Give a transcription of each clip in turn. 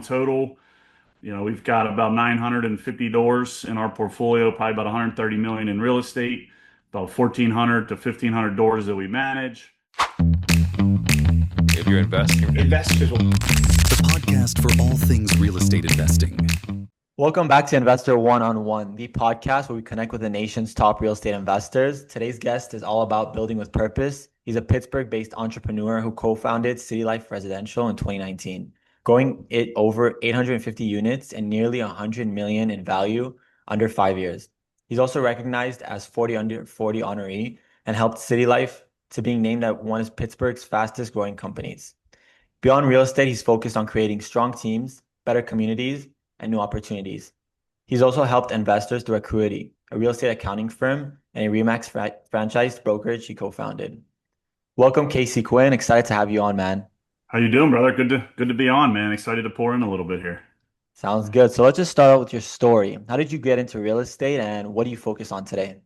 Total. We've got about 950 doors in our portfolio, probably about 130 million in real estate, about 1,400 to 1,500 doors that we manage. If you're investing, investors will. The podcast for all things real estate investing. Welcome back to Investor One-on-One, the podcast where we connect with the nation's top real estate investors. Today's guest is all about building with purpose. He's a Pittsburgh-based entrepreneur who co-founded CityLife Residential in 2019, growing it over 850 units and nearly 100 million in value under 5 years. He's also recognized as 40 under 40 honoree and helped CityLife to being named as one of Pittsburgh's fastest growing companies. Beyond real estate, he's focused on creating strong teams, better communities, and new opportunities. He's also helped investors through Accruity, a real estate accounting firm and a RE/MAX franchised brokerage he co-founded. Welcome, Casey Quinn. Excited to have you on, man. How you doing, brother? Good to be on, man. Excited to pour in a little bit here. Sounds good. So let's just start out with your story. How did you get into real estate and what do you focus on today?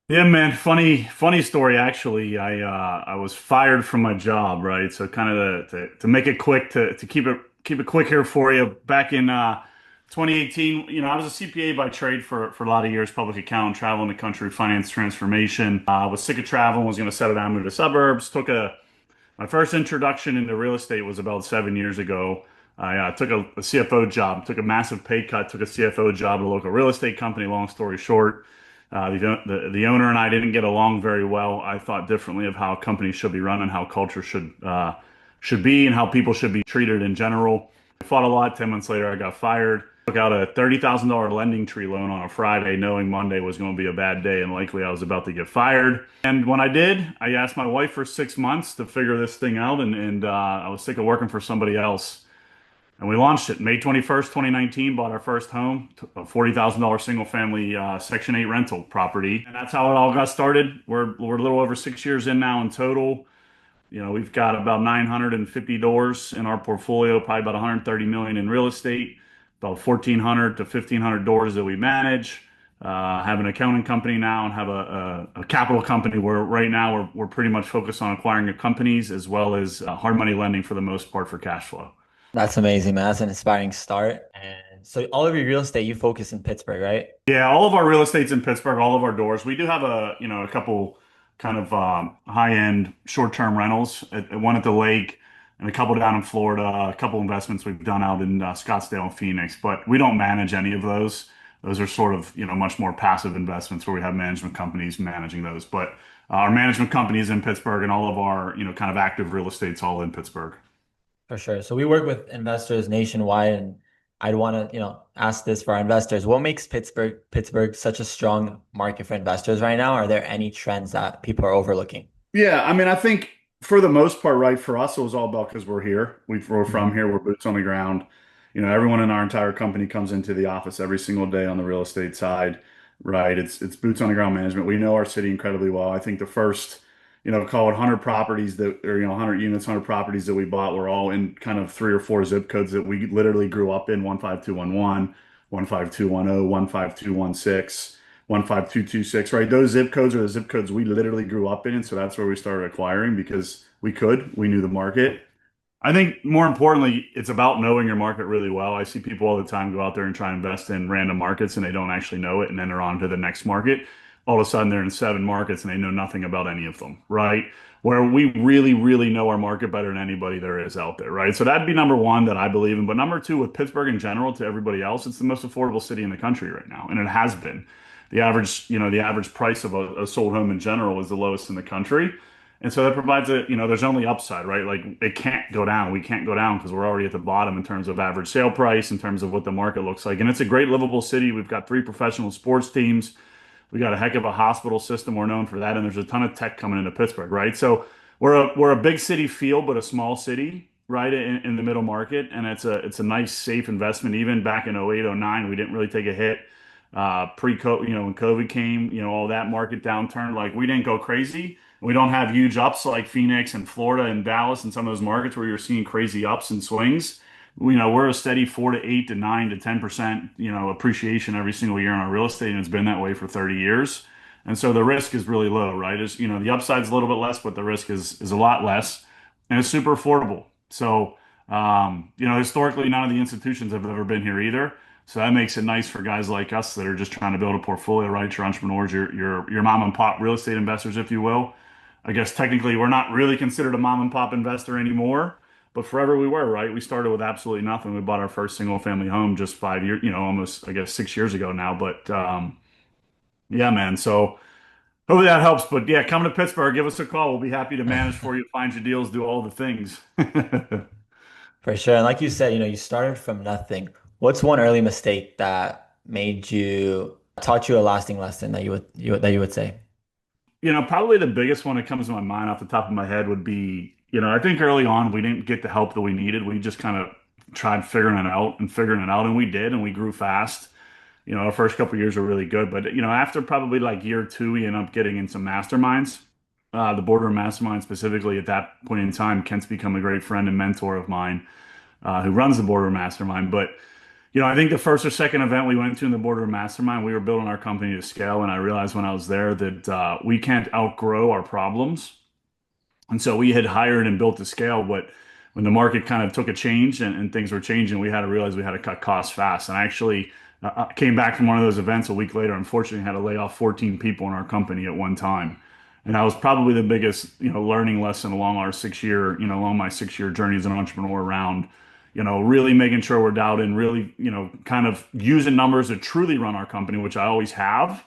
Yeah, man. Funny story. Actually, I was fired from my job, right? So kind of to make it quick, to keep it quick here for you. Back in 2018, I was a CPA by trade for a lot of years, public accountant, traveling the country, finance transformation. I was sick of traveling, was going to settle down, move to the suburbs. My first introduction into real estate was about 7 years ago. I took a CFO job, took a massive pay cut, took a CFO job at a local real estate company. Long story short, the owner and I didn't get along very well. I thought differently of how companies should be run and how culture should be and how people should be treated in general. I fought a lot. 10 months later, I got fired. Took out a $30,000 lending tree loan on a Friday, knowing Monday was going to be a bad day and likely I was about to get fired. And when I did, I asked my wife for 6 months to figure this thing out, and I was sick of working for somebody else. And we launched it May 21st, 2019, bought our first home, a $40,000 single family Section 8 rental property. And that's how it all got started. We're a little over 6 years in now in total. We've got about 950 doors in our portfolio, probably about 130 million in real estate, about 1,400 to 1,500 doors that we manage. Have an accounting company now and have a capital company where right now we're pretty much focused on acquiring companies as well as hard money lending for the most part for cash flow. That's amazing, man. That's an inspiring start. And so all of your real estate, you focus in Pittsburgh, right? Yeah, all of our real estate's in Pittsburgh, all of our doors. We do have a couple kind of high-end short-term rentals, one at the lake and a couple down in Florida, a couple investments we've done out in Scottsdale and Phoenix, but we don't manage any of those. Those are sort of, much more passive investments where we have management companies managing those. But our management company is in Pittsburgh and all of our, kind of active real estate's all in Pittsburgh. For sure. So we work with investors nationwide, and I'd want to, ask this for our investors. What makes Pittsburgh such a strong market for investors right now? Are there any trends that people are overlooking? Yeah, I mean, I think for the most part, right, for us, it was all about because we're here. We're from here. We're boots on the ground. Everyone in our entire company comes into the office every single day on the real estate side, right? It's boots on the ground management. We know our city incredibly well. I think the first, call it 100 properties that, or, 100 units, 100 properties that we bought were all in kind of 3 or 4 zip codes that we literally grew up in: 15211, 15210, 15216, 15226, right? Those zip codes are the zip codes we literally grew up in. And so that's where we started acquiring because we knew the market. I think more importantly, it's about knowing your market really well. I see people all the time go out there and try and invest in random markets and they don't actually know it. And then they're on to the next market. All of a sudden they're in 7 markets and they know nothing about any of them, right? Where we really, really know our market better than anybody there is out there, right? So that'd be number one that I believe in. But number two, with Pittsburgh in general to everybody else, it's the most affordable city in the country right now. And it has been. The average price of a sold home in general is the lowest in the country. And so that provides there's only upside, right? Like it can't go down. We can't go down because we're already at the bottom in terms of average sale price, in terms of what the market looks like. And it's a great livable city. We've got 3 professional sports teams. We got a heck of a hospital system. We're known for that. And there's a ton of tech coming into Pittsburgh, right? So we're a big city feel, but a small city, right? In the middle market. And it's a nice, safe investment. Even back in 08, 09, we didn't really take a hit. Pre-COVID, when COVID came, all that market downturn, like we didn't go crazy. We don't have huge ups like Phoenix and Florida and Dallas and some of those markets where you're seeing crazy ups and swings. We're a steady 4 to 8 to 9 to 10%, appreciation every single year in our real estate, and it's been that way for 30 years. And so the risk is really low, right? The upside's a little bit less, but the risk is a lot less, and it's super affordable. So Historically, none of the institutions have ever been here either. So that makes it nice for guys like us that are just trying to build a portfolio, right? You're entrepreneurs, your mom and pop real estate investors, if you will. I guess technically we're not really considered a mom and pop investor anymore, but forever we were, right? We started with absolutely nothing. We bought our first single family home just 5 years, almost, I guess, 6 years ago now. But yeah, man. So hopefully that helps. But yeah, come to Pittsburgh, give us a call. We'll be happy to manage for you, find you deals, do all the things. For sure. And like you said, you started from nothing. What's one early mistake that taught you a lasting lesson that you would say? Probably the biggest one that comes to my mind off the top of my head would be, I think early on we didn't get the help that we needed. We just kind of tried figuring it out, and we did, and we grew fast. Our first couple of years were really good, but after probably like year two, we ended up getting in some masterminds. The boardroom mastermind specifically at that point in time, Kent's become a great friend and mentor of mine, who runs the boardroom mastermind. But I think the first or second event we went to in the Boardroom Mastermind, we were building our company to scale, and I realized when I was there that we can't outgrow our problems. And so we had hired and built to scale, but when the market kind of took a change and things were changing, we had to realize we had to cut costs fast. And I actually came back from one of those events a week later. Unfortunately, had to lay off 14 people in our company at one time. And that was probably the biggest, learning lesson along my 6 year journey as an entrepreneur around, really making sure we're dialed in, really, kind of using numbers to truly run our company, which I always have,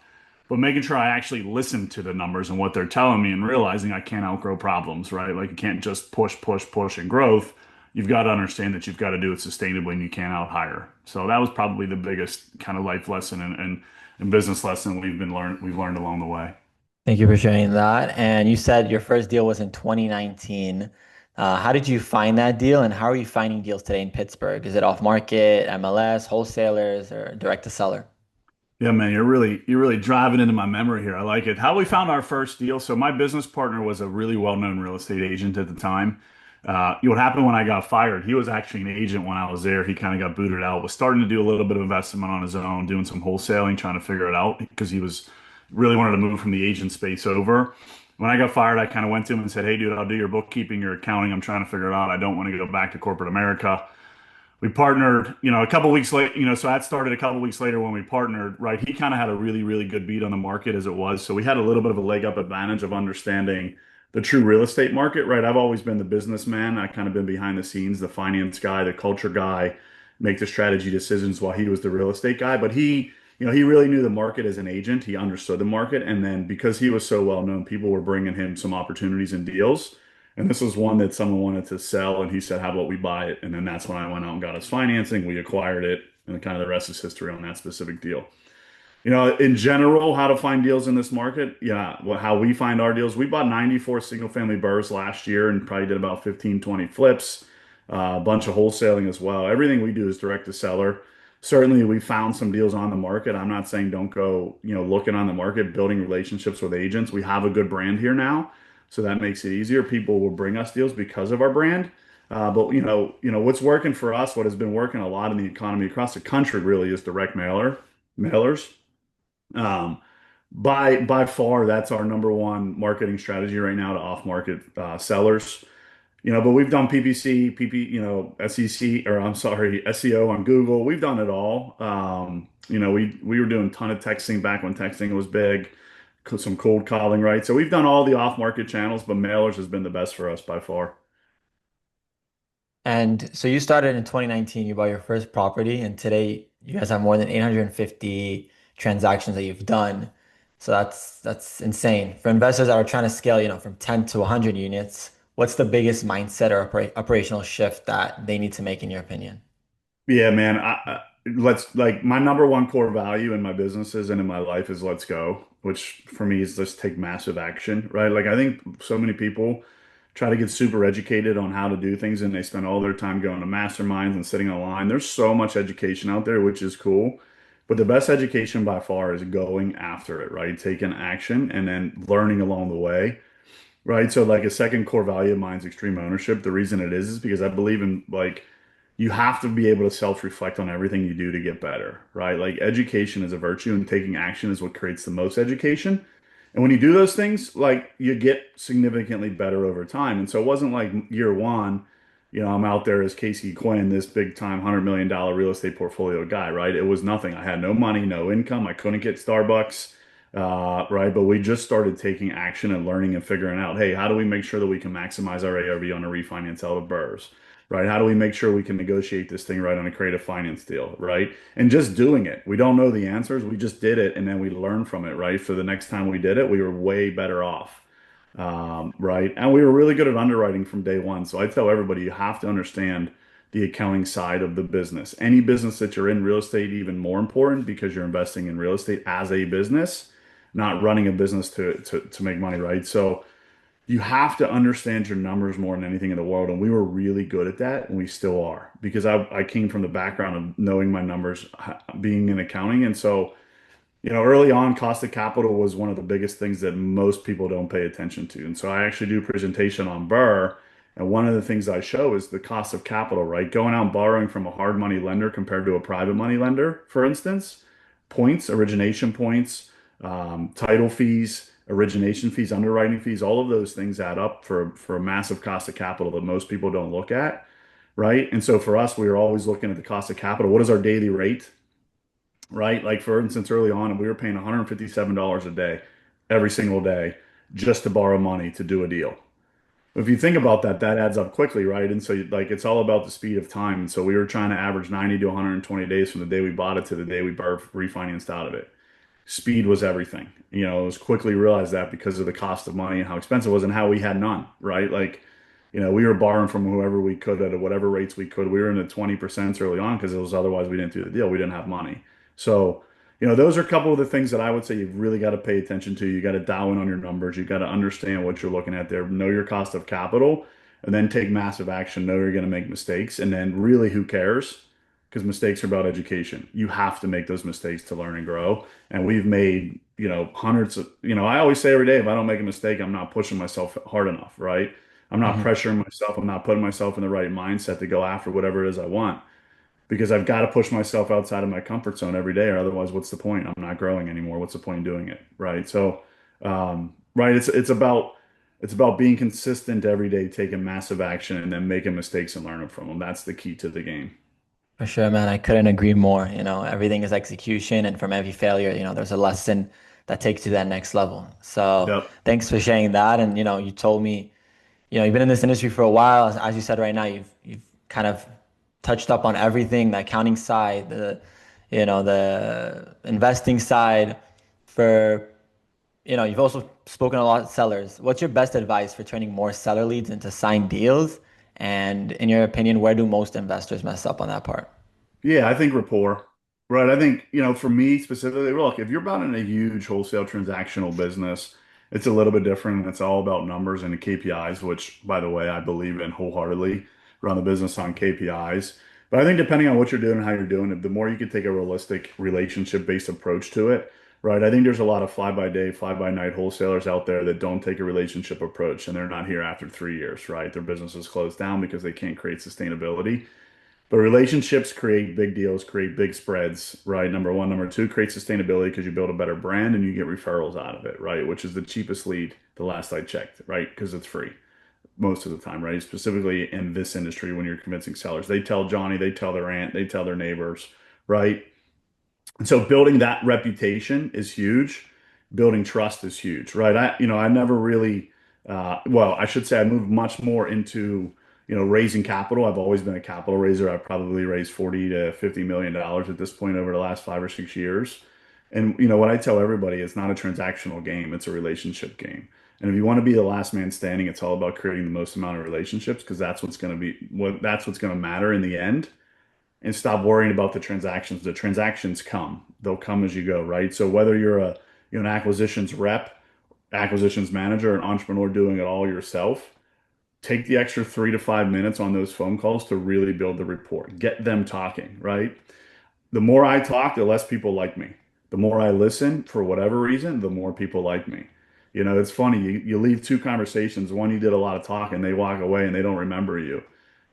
but making sure I actually listen to the numbers and what they're telling me and realizing I can't outgrow problems, right? Like you can't just push, push, push and growth. You've got to understand that you've got to do it sustainably and you can't out hire. So that was probably the biggest kind of life lesson and business lesson we've learned along the way. Thank you for sharing that. And you said your first deal was in 2019. How did you find that deal, and how are you finding deals today in Pittsburgh? Is it off market, MLS, wholesalers, or direct to seller? Yeah, man, you're really driving into my memory here. I like it. How we found our first deal. So my business partner was a really well-known real estate agent at the time. What happened when I got fired? He was actually an agent when I was there. He kind of got booted out. Was starting to do a little bit of investment on his own, doing some wholesaling, trying to figure it out because he was really wanted to move from the agent space over. When I got fired, I kind of went to him and said, "Hey, dude, I'll do your bookkeeping, your accounting. I'm trying to figure it out. I don't want to go back to corporate America." We partnered, a couple weeks later, so that started a couple weeks later when we partnered, right? He kind of had a really, really good beat on the market as it was. So we had a little bit of a leg up advantage of understanding the true real estate market, right? I've always been the businessman. I kind of been behind the scenes, the finance guy, the culture guy, make the strategy decisions while he was the real estate guy. But he really knew the market as an agent. He understood the market. And then because he was so well known, people were bringing him some opportunities and deals. And this was one that someone wanted to sell, and he said, "How about we buy it?" And then that's when I went out and got us financing. We acquired it, and kind of the rest is history on that specific deal. In general, how to find deals in this market? Yeah, well, how we find our deals. We bought 94 single family burrs last year and probably did about 15, 20 flips, a bunch of wholesaling as well. Everything we do is direct to seller. Certainly, we found some deals on the market. I'm not saying don't go, looking on the market, building relationships with agents. We have a good brand here now, so that makes it easier. People will bring us deals because of our brand. But what's working for us, what has been working a lot in the economy across the country really is direct mailers. Um, by far, that's our number one marketing strategy right now to off-market sellers. But we've done PPC, SEC, or I'm sorry, SEO on Google. We've done it all. We were doing a ton of texting back when texting was big, some cold calling, right? So we've done all the off-market channels, but mailers has been the best for us by far. And so you started in 2019, you bought your first property, and today you guys have more than 850 transactions that you've done. So that's insane. For investors that are trying to scale, from 10 to 100 units, what's the biggest mindset or operational shift that they need to make in your opinion? Yeah, man. Let's like my number one core value in my businesses and in my life is let's go, which for me is let's take massive action, right? Like I think so many people try to get super educated on how to do things and they spend all their time going to masterminds and sitting online. There's so much education out there, which is cool. But the best education by far is going after it, right? Taking action and then learning along the way. Right. So like a second core value of mine is extreme ownership. The reason it is because I believe in like you have to be able to self-reflect on everything you do to get better, right? Like education is a virtue and taking action is what creates the most education. And when you do those things, like you get significantly better over time. And so it wasn't like year one, I'm out there as Casey Quinn, this big time $100 million real estate portfolio guy, right? It was nothing. I had no money, no income. I couldn't get Starbucks, right? But we just started taking action and learning and figuring out, hey, how do we make sure that we can maximize our ARV on a refinance out of burrs, right? How do we make sure we can negotiate this thing right on a creative finance deal, right? And just doing it. We don't know the answers. We just did it and then we learned from it, right? So the next time we did it, we were way better off. Right. And we were really good at underwriting from day one. So I tell everybody you have to understand the accounting side of the business. Any business that you're in, real estate, even more important because you're investing in real estate as a business, not running a business to make money, right? So you have to understand your numbers more than anything in the world. And we were really good at that, and we still are because I came from the background of knowing my numbers, being in accounting. And so early on, cost of capital was one of the biggest things that most people don't pay attention to. And so I actually do a presentation on Burr. And one of the things I show is the cost of capital, right? Going out and borrowing from a hard money lender compared to a private money lender, for instance, points, origination points, title fees, origination fees, underwriting fees, all of those things add up for a massive cost of capital that most people don't look at, right? And so for us, we were always looking at the cost of capital. What is our daily rate? Right? Like for instance, early on, we were paying $157 a day every single day just to borrow money to do a deal. If you think about that, that adds up quickly, right? And so like it's all about the speed of time. And so we were trying to average 90 to 120 days from the day we bought it to the day we refinanced out of it. Speed was everything. It was quickly realized that because of the cost of money and how expensive it was and how we had none, right? Like, we were borrowing from whoever we could at whatever rates we could. We were in the 20% early on because it was otherwise we didn't do the deal. We didn't have money. So, those are a couple of the things that I would say you've really got to pay attention to. You got to dial in on your numbers. You got to understand what you're looking at there. Know your cost of capital and then take massive action. Know you're going to make mistakes. And then really, who cares? Because mistakes are about education. You have to make those mistakes to learn and grow. And we've made, hundreds of, I always say every day, if I don't make a mistake, I'm not pushing myself hard enough, right? I'm not Mhm. pressuring myself. I'm not putting myself in the right mindset to go after whatever it is I want because I've got to push myself outside of my comfort zone every day, or otherwise, what's the point? I'm not growing anymore. What's the point in doing it, right? So, right, it's about being consistent every day, taking massive action, and then making mistakes and learning from them. That's the key to the game. For sure, man. I couldn't agree more. Everything is execution, and from every failure, there's a lesson that takes you to that next level. So Yep. thanks for sharing that. And you told me, you've been in this industry for a while. As you said right now, you've kind of touched up on everything, the accounting side, the investing side. For you've also spoken a lot to sellers. What's your best advice for turning more seller leads into signed deals? And in your opinion, where do most investors mess up on that part? Yeah, I think rapport, right? I think, for me specifically, look, if you're about in a huge wholesale transactional business, it's a little bit different. It's all about numbers and the KPIs, which, by the way, I believe in wholeheartedly. Run the business on KPIs. But I think depending on what you're doing and how you're doing it, the more you can take a realistic relationship-based approach to it, right? I think there's a lot of fly-by-day, fly-by-night wholesalers out there that don't take a relationship approach, and they're not here after 3 years, right? Their business is closed down because they can't create sustainability. But relationships create big deals, create big spreads, right? Number one. Number two, create sustainability because you build a better brand and you get referrals out of it, right? Which is the cheapest lead the last I checked, right? Because it's free most of the time, right? Specifically in this industry when you're convincing sellers. They tell Johnny, they tell their aunt, they tell their neighbors, right? And so building that reputation is huge. Building trust is huge, right? I never really, well, I should say I moved much more into, raising capital. I've always been a capital raiser. I've probably raised 40 to $50 million at this point over the last 5 or 6 years. And, what I tell everybody, it's not a transactional game. It's a relationship game. And if you want to be the last man standing, it's all about creating the most amount of relationships because that's what's going to matter in the end and stop worrying about the transactions. The transactions come. They'll come as you go, right? So whether you're an acquisitions rep, acquisitions manager, an entrepreneur doing it all yourself, take the extra 3 to 5 minutes on those phone calls to really build the rapport. Get them talking, right? The more I talk, the less people like me. The more I listen, for whatever reason, the more people like me. It's funny. You leave two conversations. One, you did a lot of talking, they walk away and they don't remember you.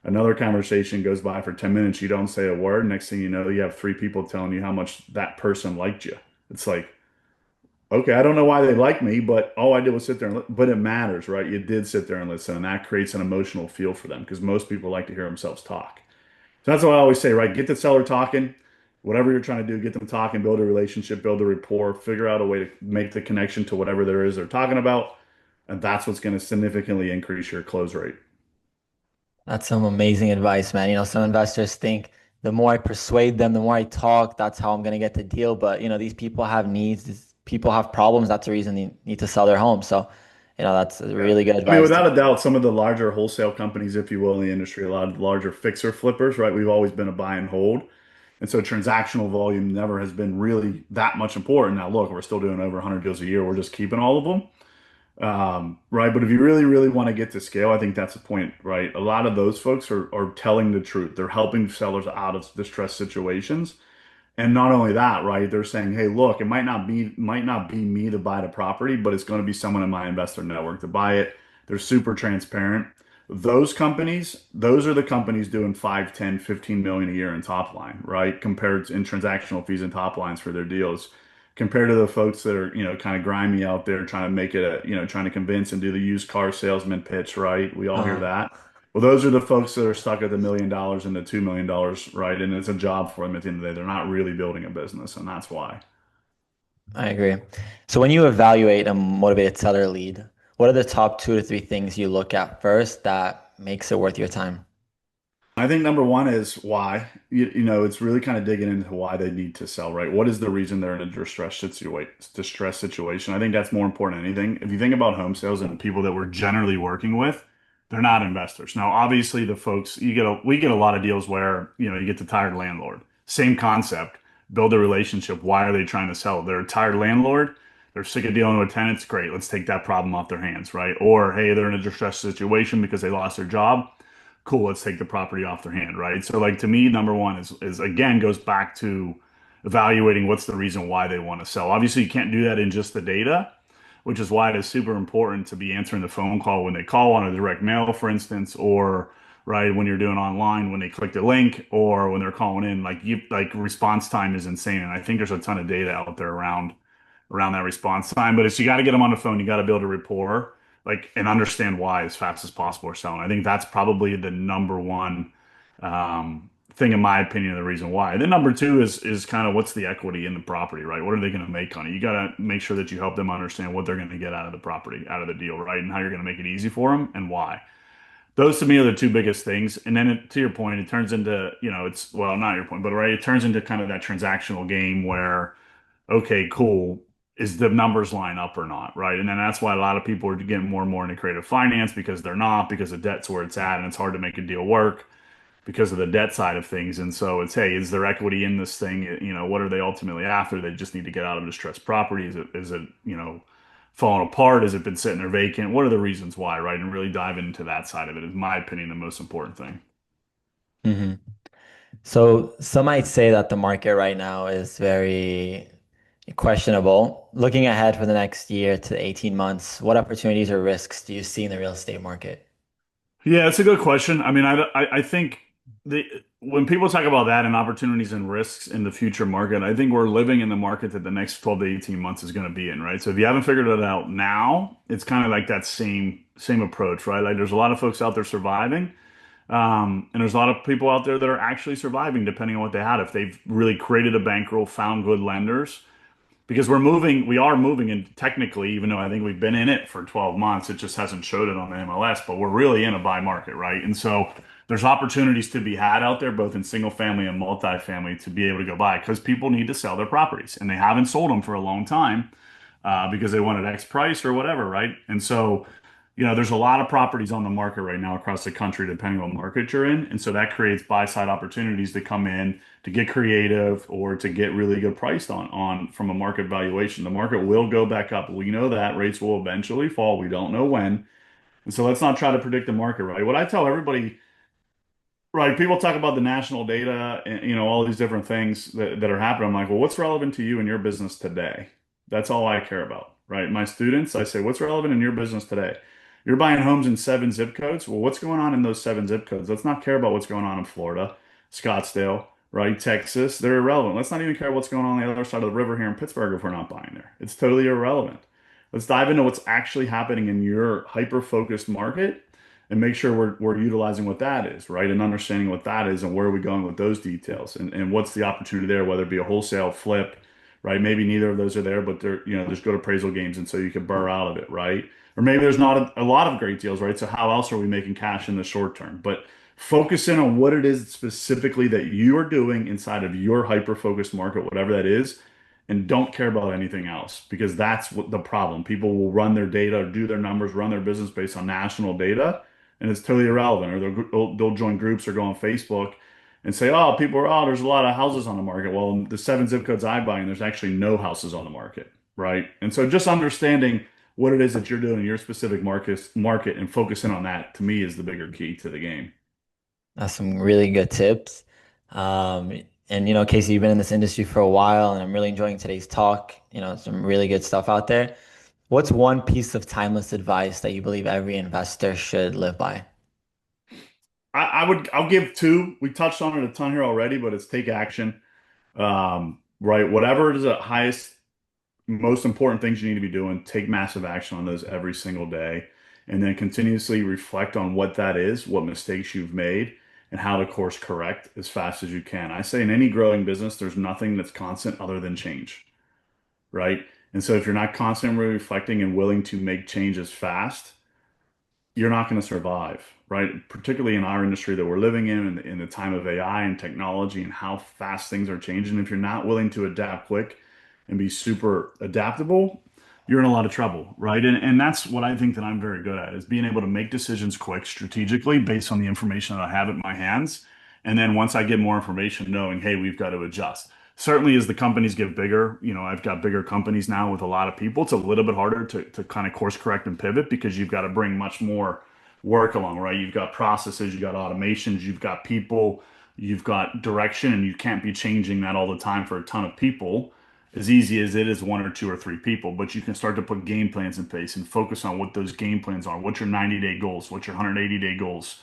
Another conversation goes by for 10 minutes, you don't say a word. Next thing you know, you have three people telling you how much that person liked you. It's like, Okay, I don't know why they like me, but all I did was sit there and but it matters, right? You did sit there and listen, and that creates an emotional feel for them because most people like to hear themselves talk. So that's what I always say, right? Get the seller talking, whatever you're trying to do, get them talking, build a relationship, build a rapport, figure out a way to make the connection to whatever there is they're talking about, and that's what's going to significantly increase your close rate. That's some amazing advice, man. Some investors think the more I persuade them, the more I talk, that's how I'm going to get the deal. But, these people have needs, these people have problems. That's the reason they need to sell their home. So, that's a Yeah. really good I mean, advice to. without a doubt, some of the larger wholesale companies, if you will, in the industry, a lot of larger fixer flippers, right? We've always been a buy and hold. And so transactional volume never has been really that much important. Now, look, we're still doing over 100 deals a year. We're just keeping all of them. Right. But if you really, really want to get to scale, I think that's the point, right? A lot of those folks are telling the truth. They're helping sellers out of distressed situations. And not only that, right? They're saying, hey, look, it might not be me to buy the property, but it's going to be someone in my investor network to buy it. They're super transparent. Those companies, those are the companies doing 5, 10, 15 million a year in top line, right? Compared to in transactional fees and top lines for their deals, compared to the folks that are, kind of grimy out there trying to make it trying to convince and do the used car salesman pitch, right? We all hear Uh, that. Well, those are the folks that are stuck at the $1 million and the $2 million, right? And it's a job for them at the end of the day. They're not really building a business, and that's why. I agree. So when you evaluate a motivated seller lead, what are the top 2 to 3 things you look at first that makes it worth your time? I think number one is why. It's really kind of digging into why they need to sell, right? What is the reason they're in a distress situation? I think that's more important than anything. If you think about home sales and the people that we're generally working with, they're not investors. Now, obviously, the folks we get a lot of deals where, you get the tired landlord. Same concept. Build a relationship. Why are they trying to sell? They're a tired landlord. They're sick of dealing with tenants. Great. Let's take that problem off their hands, right? Or, hey, they're in a distressed situation because they lost their job. Cool, let's take the property off their hand, right? So like to me, number one is again goes back to evaluating what's the reason why they want to sell. Obviously, you can't do that in just the data, which is why it is super important to be answering the phone call when they call on a direct mail, for instance, or right when you're doing online when they click the link or when they're calling in. Like response time is insane, and I think there's a ton of data out there around that response time. But it's you got to get them on the phone. You got to build a rapport, like, and understand why as fast as possible are selling. I think that's probably the number one thing, in my opinion, the reason why. And then number two is kind of what's the equity in the property, right? What are they going to make on it? You got to make sure that you help them understand what they're going to get out of the property, out of the deal, right? And how you're going to make it easy for them and why. Those to me are the two biggest things. And then to your point, it turns into, it's well, not your point, but right, it turns into kind of that transactional game where okay, cool. Is the numbers line up or not, right? And then that's why a lot of people are getting more and more into creative finance because they're not, because the debt's where it's at, and it's hard to make a deal work because of the debt side of things. And so it's, hey, is there equity in this thing? What are they ultimately after? They just need to get out of distressed property. Is it, falling apart? Has it been sitting there vacant? What are the reasons why, right? And really dive into that side of it is, my opinion, the most important thing. hmm So some might say that the market right now is very questionable. Looking ahead for the next year to 18 months, what opportunities or risks do you see in the real estate market? Yeah, it's a good question. I mean, I think the when people talk about that and opportunities and risks in the future market, I think we're living in the market that the next 12 to 18 months is going to be in, right? So if you haven't figured it out now, it's kind of like that same approach, right? Like there's a lot of folks out there surviving, and there's a lot of people out there that are actually surviving depending on what they had. If they've really created a bankroll, found good lenders, because we are moving, and technically, even though I think we've been in it for 12 months, it just hasn't showed it on the MLS, but we're really in a buy market, right? And so there's opportunities to be had out there, both in single family and multifamily, to be able to go buy because people need to sell their properties and they haven't sold them for a long time because they wanted X price or whatever, right? And so there's a lot of properties on the market right now across the country, depending on what market you're in. And so that creates buy side opportunities to come in to get creative or to get really good priced on from a market valuation. The market will go back up. We know that rates will eventually fall. We don't know when. And so let's not try to predict the market, right? What I tell everybody, right, people talk about the national data and all these different things that are happening. I'm like, well, what's relevant to you in your business today? That's all I care about, right? My students, I say, what's relevant in your business today? You're buying homes in 7 zip codes. Well, what's going on in those 7 zip codes? Let's not care about what's going on in Florida, Scottsdale, right? Texas, they're irrelevant. Let's not even care what's going on the other side of the river here in Pittsburgh if we're not buying there. It's totally irrelevant. Let's dive into what's actually happening in your hyper-focused market and make sure we're utilizing what that is, right? And understanding what that is and where are we going with those details and what's the opportunity there, whether it be a wholesale flip, right? Maybe neither of those are there, but they're, there's good appraisal games and so you can burr out of it, right? Or maybe there's not a lot of great deals, right? So how else are we making cash in the short term? But focus in on what it is specifically that you are doing inside of your hyper-focused market, whatever that is, and don't care about anything else because that's what the problem. People will run their data or do their numbers, run their business based on national data, and it's totally irrelevant. Or they'll join groups or go on Facebook and say, "Oh, people are there's a lot of houses on the market." Well, in the 7 zip codes I buy, and there's actually no houses on the market, right? And so just understanding what it is that you're doing in your specific market and focusing on that to me is the bigger key to the game. That's some really good tips. Um, and Casey, you've been in this industry for a while, and I'm really enjoying today's talk. Some really good stuff out there. What's one piece of timeless advice that you believe every investor should live by? I'll give two. We touched on it a ton here already, but it's take action. Right. Whatever is the highest, most important things you need to be doing, take massive action on those every single day, and then continuously reflect on what that is, what mistakes you've made, and how to course correct as fast as you can. I say in any growing business, there's nothing that's constant other than change, right? And so if you're not constantly reflecting and willing to make changes fast, you're not going to survive, right? Particularly in our industry that we're living in the time of AI and technology and how fast things are changing. If you're not willing to adapt quick and be super adaptable, you're in a lot of trouble, right? And that's what I think that I'm very good at is being able to make decisions quick, strategically based on the information that I have at my hands. And then once I get more information, knowing, hey, we've got to adjust. Certainly, as the companies get bigger, I've got bigger companies now with a lot of people. It's a little bit harder to kind of course correct and pivot because you've got to bring much more work along, right? You've got processes, you've got automations, you've got people, you've got direction, and you can't be changing that all the time for a ton of people as easy as it is one or two or three people. But you can start to put game plans in place and focus on what those game plans are. What's your 90-day goals? What's your 180-day goals?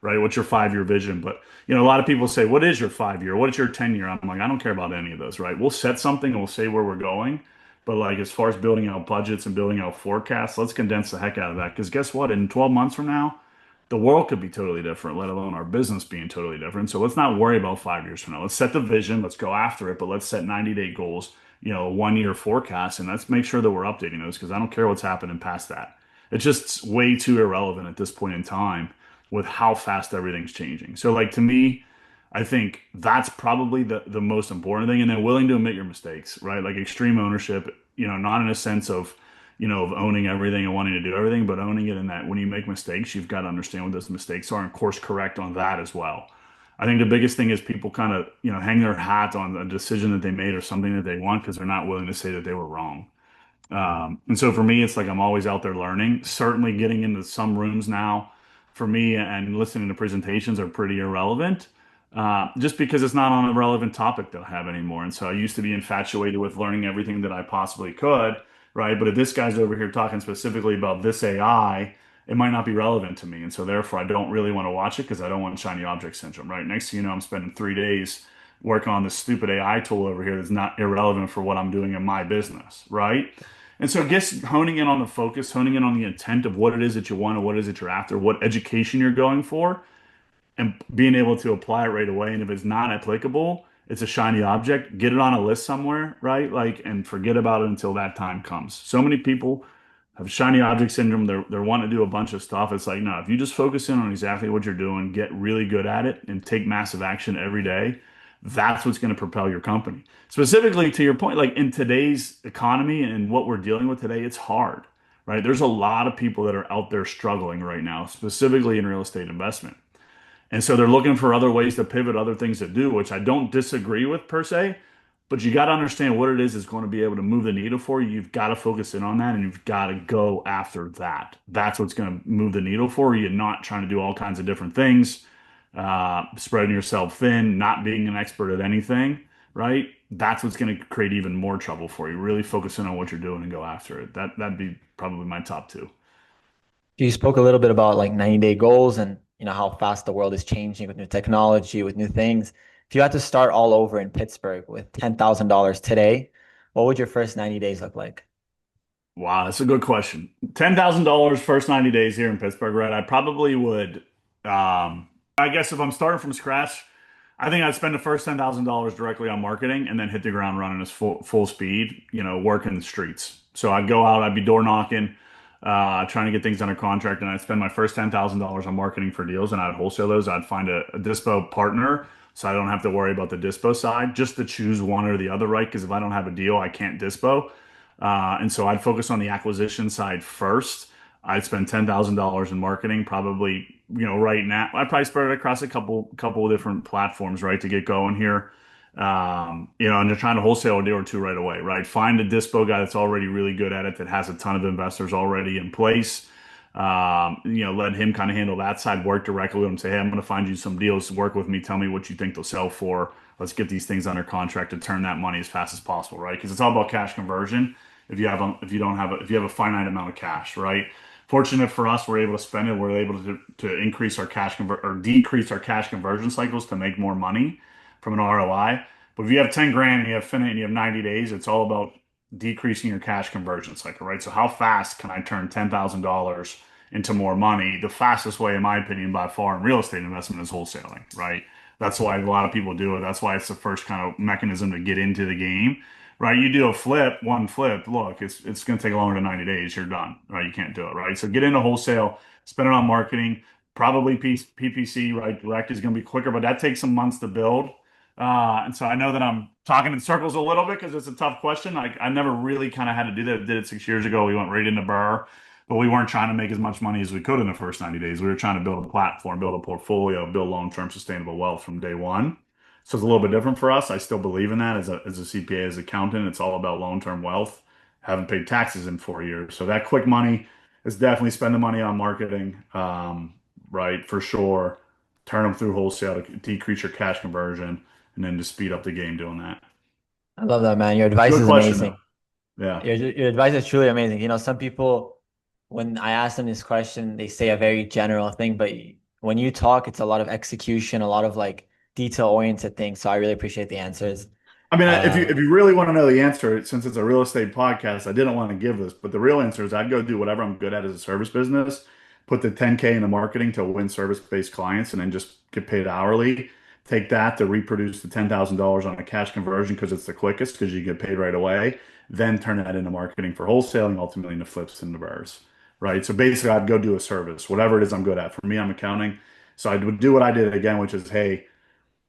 Right? What's your 5 year vision? But a lot of people say, "What is your 5 year? What is your 10 year?" I'm like, I don't care about any of those, right? We'll set something and we'll say where we're going. But like as far as building out budgets and building out forecasts, let's condense the heck out of that. Because guess what? In 12 months from now, the world could be totally different, let alone our business being totally different. So let's not worry about 5 years from now. Let's set the vision, let's go after it, but let's set 90-day goals, a 1 year forecast, and let's make sure that we're updating those because I don't care what's happening past that. It's just way too irrelevant at this point in time with how fast everything's changing. So like to me, I think that's probably the most important thing. And then willing to admit your mistakes, right? Like extreme ownership, not in a sense of owning everything and wanting to do everything, but owning it in that when you make mistakes, you've got to understand what those mistakes are and course correct on that as well. I think the biggest thing is people kind of, hang their hat on a decision that they made or something that they want because they're not willing to say that they were wrong. And so for me, it's like I'm always out there learning. Certainly getting into some rooms now for me and listening to presentations are pretty irrelevant, just because it's not on a relevant topic that I have anymore. And so I used to be infatuated with learning everything that I possibly could, right? But if this guy's over here talking specifically about this AI, it might not be relevant to me. And so therefore, I don't really want to watch it because I don't want shiny object syndrome, right? Next thing you know, I'm spending 3 days working on this stupid AI tool over here that's not irrelevant for what I'm doing in my business, right? And so just honing in on the focus, honing in on the intent of what it is that you want and what it is that you're after, what education you're going for, and being able to apply it right away. And if it's not applicable, it's a shiny object, get it on a list somewhere, right? Like, and forget about it until that time comes. So many people have shiny object syndrome. They're wanting to do a bunch of stuff. It's like, no, if you just focus in on exactly what you're doing, get really good at it, and take massive action every day, that's what's going to propel your company. Specifically to your point, like in today's economy and what we're dealing with today, it's hard, right? There's a lot of people that are out there struggling right now, specifically in real estate investment. And so they're looking for other ways to pivot, other things to do, which I don't disagree with per se, but you got to understand what it is going to be able to move the needle for you. You've got to focus in on that and you've got to go after that. That's what's going to move the needle for you. You're not trying to do all kinds of different things, spreading yourself thin, not being an expert at anything, right? That's what's going to create even more trouble for you. Really focus in on what you're doing and go after it. That'd be probably my top two. You spoke a little bit about like 90-day goals and how fast the world is changing with new technology, with new things. If you had to start all over in Pittsburgh with $10,000 today, what would your first 90 days look like? Wow, that's a good question. $10,000 first 90 days here in Pittsburgh, right? I probably would, I guess if I'm starting from scratch, I think I'd spend the first $10,000 directly on marketing and then hit the ground running as full speed, working the streets. So I'd go out, I'd be door knocking, trying to get things under contract, and I'd spend my first $10,000 on marketing for deals, and I'd wholesale those. I'd find a dispo partner, so I don't have to worry about the dispo side, just to choose one or the other, right? Because if I don't have a deal, I can't dispo. And so I'd focus on the acquisition side first. I'd spend $10,000 in marketing, probably, right now. I'd probably spread it across a couple of different platforms, right, to get going here. And they're trying to wholesale a deal or two right away, right? Find a dispo guy that's already really good at it, that has a ton of investors already in place. Let him kind of handle that side, work directly with him, say, hey, I'm going to find you some deals, work with me, tell me what you think they'll sell for. Let's get these things under contract to turn that money as fast as possible, right? Because it's all about cash conversion. If you have a finite amount of cash, right? Fortunate for us, we're able to spend it. We're able to increase our or decrease our cash conversion cycles to make more money from an ROI. But if you have 10 grand and you have finite and you have 90 days, it's all about decreasing your cash conversion cycle, right? So how fast can I turn $10,000 into more money? The fastest way, in my opinion, by far in real estate investment is wholesaling, right? That's why a lot of people do it. That's why it's the first kind of mechanism to get into the game, right? You do one flip. Look, it's going to take longer than 90 days. You're done, right? You can't do it, right? So get into wholesale, spend it on marketing, probably PPC, right? Direct is going to be quicker, but that takes some months to build. And so I know that I'm talking in circles a little bit because it's a tough question. I never really kind of had to do that. Did it 6 years ago. We went right into Burr, but we weren't trying to make as much money as we could in the first 90 days. We were trying to build a platform, build a portfolio, build long-term sustainable wealth from day one. So it's a little bit different for us. I still believe in that as a CPA, as an accountant. It's all about long-term wealth. Haven't paid taxes in 4 years. So that quick money is definitely spending money on marketing, right, for sure. Turn them through wholesale to decrease your cash conversion and then to speed up the game doing that. I love that, man. Your advice Good is question, though. amazing. Yeah. Your advice is truly amazing. Some people, when I ask them this question, they say a very general thing, but when you talk, it's a lot of execution, a lot of like detail-oriented things. So I really appreciate the answers. I mean, if Uh, you really want to know the answer, since it's a real estate podcast, I didn't want to give this, but the real answer is I'd go do whatever I'm good at as a service business, put the 10K into marketing to win service-based clients, and then just get paid hourly. Take that to reproduce the $10,000 on a cash conversion because it's the quickest because you get paid right away. Then turn that into marketing for wholesaling, ultimately into flips and the burrs, right? So basically, I'd go do a service, whatever it is I'm good at. For me, I'm accounting, so I would do what I did again, which is, hey,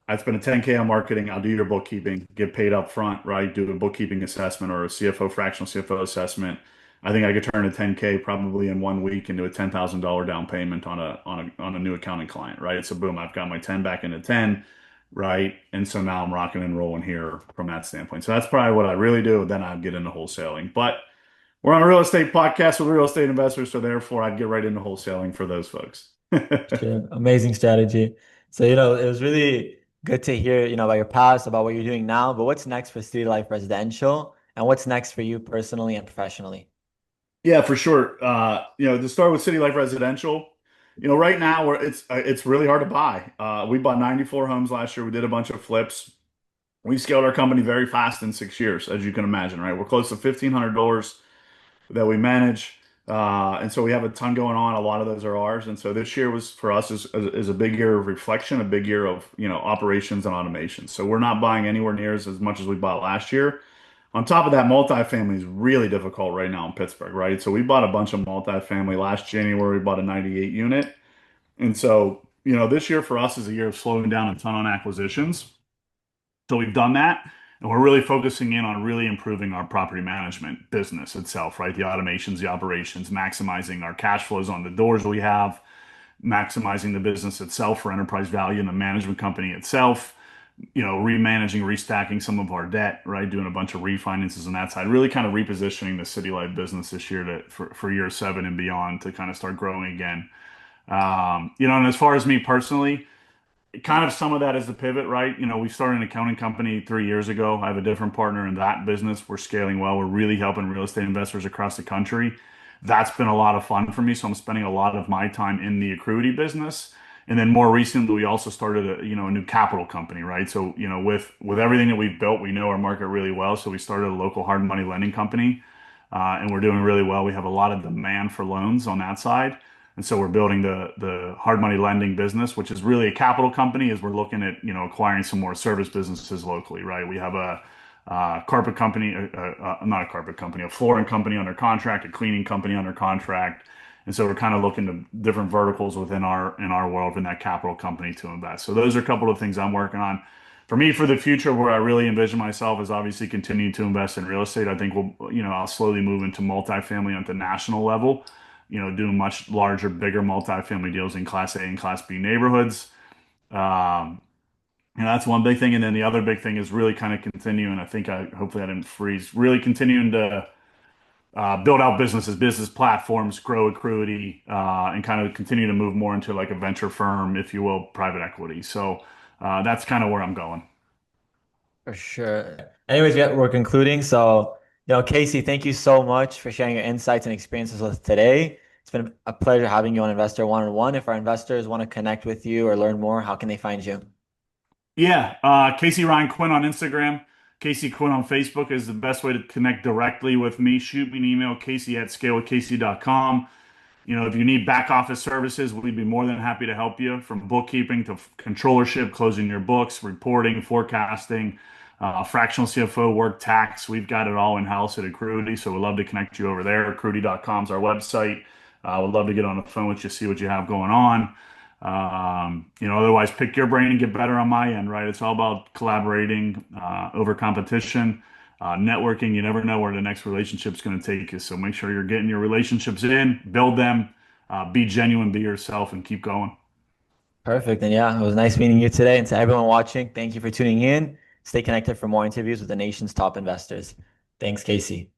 I'd spend a 10K on marketing. I'll do your bookkeeping, get paid up front, right? Do a bookkeeping assessment or a CFO, fractional CFO assessment. I think I could turn a 10K probably in 1 week into a $10,000 down payment on a new accounting client, right? So boom, I've got my 10 back into 10, right? And so now I'm rocking and rolling here from that standpoint. So that's probably what I really do. Then I'd get into wholesaling. But we're on a real estate podcast with real estate investors, so therefore I'd get right into wholesaling for those folks. sure. Amazing strategy. So, it was really good to hear, about your past, about what you're doing now, but what's next for City Life Residential and what's next for you personally and professionally? Yeah, for sure. To start with CityLife Residential, right now it's really hard to buy. We bought 94 homes last year. We did a bunch of flips. We scaled our company very fast in 6 years, as you can imagine, right? We're close to 1,500 doors that we manage. And so we have a ton going on. A lot of those are ours. And so this year was for us is a big year of reflection, a big year of, operations and automation. So we're not buying anywhere near as much as we bought last year. On top of that, multifamily is really difficult right now in Pittsburgh, right? So we bought a bunch of multifamily last January. We bought a 98 unit. And so, this year for us is a year of slowing down a ton on acquisitions. So we've done that, and we're really focusing in on really improving our property management business itself, right? The automations, the operations, maximizing our cash flows on the doors we have, maximizing the business itself for enterprise value in the management company itself, remanaging, restacking some of our debt, right? Doing a bunch of refinances on that side, really kind of repositioning the City Life business this year for year 7 and beyond to kind of start growing again. And as far as me personally, kind of some of that is the pivot, right? We started an accounting company 3 years ago. I have a different partner in that business. We're scaling well. We're really helping real estate investors across the country. That's been a lot of fun for me. So I'm spending a lot of my time in the Accruity business. And then more recently, we also started a new capital company, right? So, with everything that we've built, we know our market really well. So we started a local hard money lending company, and we're doing really well. We have a lot of demand for loans on that side. And so we're building the hard money lending business, which is really a capital company, as we're looking at, acquiring some more service businesses locally, right? We have a carpet company, not a carpet company, a flooring company under contract, a cleaning company under contract. And so we're kind of looking to different verticals within our world in that capital company to invest. So those are a couple of things I'm working on. For me, for the future, where I really envision myself is obviously continuing to invest in real estate. I think I'll slowly move into multifamily at the national level, doing much larger, bigger multifamily deals in Class A and Class B neighborhoods. Um, that's one big thing. And then the other big thing is really kind of continuing. Hopefully I didn't freeze, really continuing to build out business platforms, grow Accruity, and kind of continue to move more into like a venture firm, if you will, private equity. So that's kind of where I'm going. For sure. Anyways, yeah, we're concluding. So, Casey, thank you so much for sharing your insights and experiences with us today. It's been a pleasure having you on Investor One-on-One. If our investors want to connect with you or learn more, how can they find you? Yeah, Casey Ryan Quinn on Instagram. Casey Quinn on Facebook is the best way to connect directly with me. Shoot me an email, casey@scalewithcasey.com. If you need back office services, we'd be more than happy to help you, from bookkeeping to controllership, closing your books, reporting, forecasting, fractional CFO work, tax. We've got it all in-house at Accruity, so we'd love to connect you over there. Accruity.com is our website. We'd love to get on the phone with you, see what you have going on. Otherwise, pick your brain and get better on my end, right? It's all about collaborating over competition, networking. You never know where the next relationship's going to take you. So make sure you're getting your relationships in, build them, be genuine, be yourself, and keep going. Perfect. And yeah, it was nice meeting you today. And to everyone watching, thank you for tuning in. Stay connected for more interviews with the nation's top investors. Thanks, Casey.